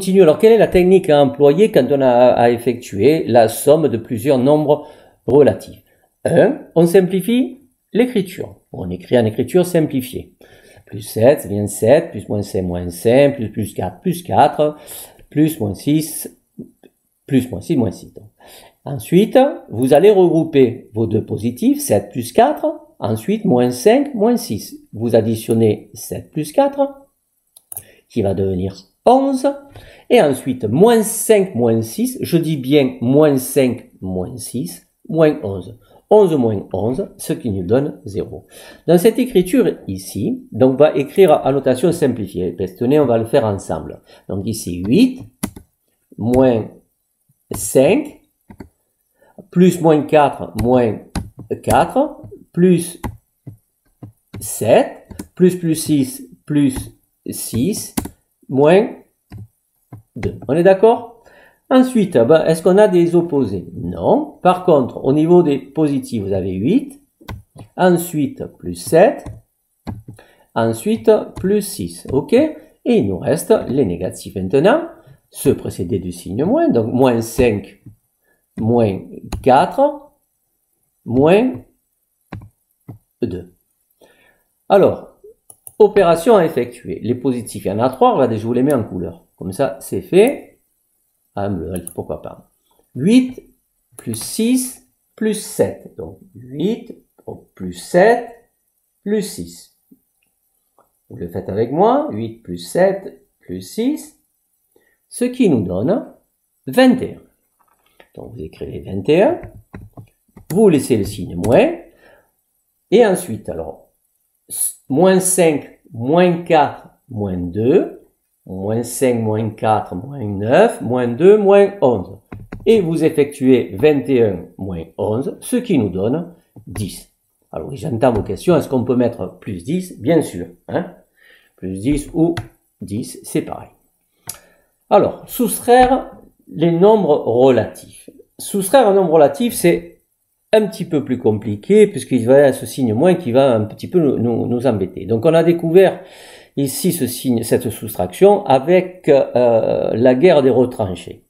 continue. Alors, quelle est la technique à employer quand on a à effectuer la somme de plusieurs nombres relatifs? 1. On simplifie l'écriture. On écrit en écriture simplifiée. Plus 7, ça devient 7, plus moins 5, moins 5, plus 4, plus 4, plus moins 6, plus moins 6, moins 6. Donc. Ensuite, vous allez regrouper vos deux positifs, 7 plus 4, ensuite moins 5, moins 6. Vous additionnez 7 plus 4, qui va devenir 11, et ensuite moins 5, moins 6, je dis bien moins 5, moins 6, moins 11. 11 moins 11, ce qui nous donne 0. Dans cette écriture ici, donc on va écrire à notation simplifiée. Tenez, on va le faire ensemble. Donc ici 8, moins 5, plus moins 4, moins 4, plus 7, plus 6, plus 6, moins 2. On est d'accord? Ensuite, est-ce qu'on a des opposés? Non. Par contre, au niveau des positifs, vous avez 8. Ensuite, plus 7. Ensuite, plus 6. OK? Et il nous reste les négatifs maintenant. Ceux précédés du signe moins. Donc, moins 5, moins 4, moins 2. Alors, opération à effectuer. Les positifs, il y en a 3. Regardez, je vous les mets en couleur. Comme ça, c'est fait. Bleu, pourquoi pas. 8 plus 6 plus 7. Donc 8 plus 7 plus 6. Vous le faites avec moi. 8 plus 7 plus 6. Ce qui nous donne 21. Donc vous écrivez 21. Vous laissez le signe moins. Et ensuite, alors, moins 5, moins 4, moins 2. Moins 5, moins 4, moins 9, moins 2, moins 11. Et vous effectuez 21 moins 11, ce qui nous donne 10. Alors oui, j'entends vos questions. Est-ce qu'on peut mettre plus 10? Bien sûr. Hein? Plus 10 ou 10, c'est pareil. Alors, soustraire les nombres relatifs. Soustraire un nombre relatif, c'est un petit peu plus compliqué puisqu'il va y avoir ce signe moins qui va un petit peu nous embêter. Donc on a découvert ici ce signe, cette soustraction avec la guerre des retranchés.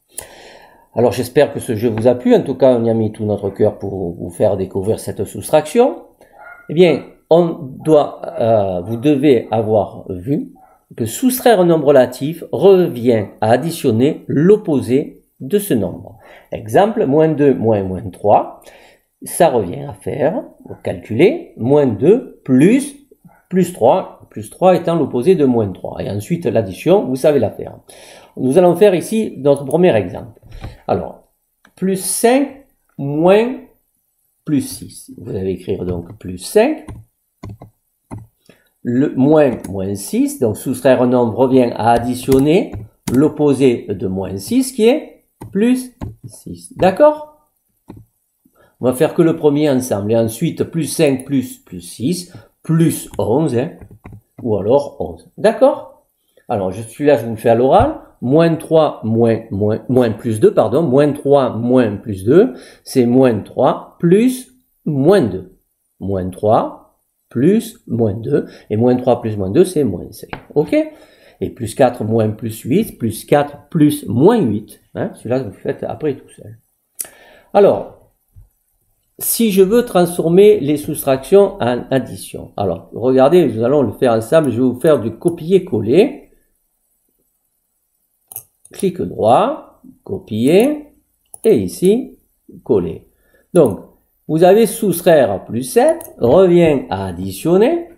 Alors j'espère que ce jeu vous a plu. En tout cas, on y a mis tout notre cœur pour vous faire découvrir cette soustraction. Eh bien, vous devez avoir vu que soustraire un nombre relatif revient à additionner l'opposé de ce nombre. Exemple, moins 2 moins 3. Ça revient à faire, calculer, moins 2 plus 3. Plus 3 étant l'opposé de moins 3. Et ensuite, l'addition, vous savez la faire. Nous allons faire ici notre premier exemple. Alors, plus 5 moins plus 6. Vous allez écrire donc plus 5. Le moins 6. Donc, soustraire un nombre revient à additionner l'opposé de moins 6 qui est plus 6. D'accord? On va faire que le premier ensemble. Et ensuite, plus 5 plus 6 plus 11. Hein, ou alors 11. D'accord? Alors, celui-là, je vous le fais à l'oral. Moins 3 moins plus 2, pardon. Moins 3 moins plus 2, c'est moins 3 plus moins 2. Moins 3 plus moins 2. Et moins 3 plus moins 2, c'est moins 5. OK? Et plus 4 moins plus 8, plus 4 plus moins 8. Hein? Celui-là, vous le faites après tout seul. Alors, si je veux transformer les soustractions en addition. Alors, regardez, nous allons le faire ensemble. Je vais vous faire du copier-coller. Clic droit, copier, et ici, coller. Donc, vous avez soustraire plus 7, revient à additionner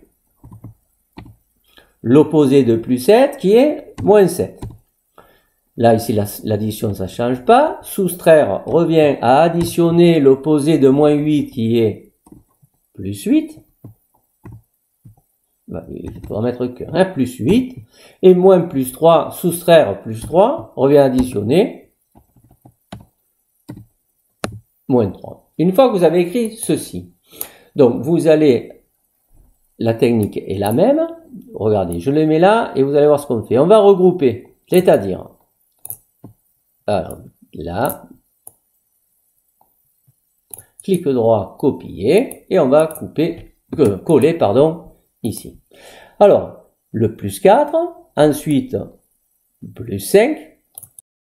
l'opposé de plus 7 qui est moins 7. Là, ici, l'addition, ça ne change pas. Soustraire revient à additionner l'opposé de moins 8 qui est plus 8. Il faudra mettre que plus 8. Et moins plus 3, soustraire plus 3 revient à additionner moins 3. Une fois que vous avez écrit ceci, donc vous allez, la technique est la même. Regardez, je le mets là et vous allez voir ce qu'on fait. On va regrouper, c'est-à-dire, alors là, clic droit, copier, et on va coller, pardon, ici. Alors, le plus 4, ensuite, plus 5,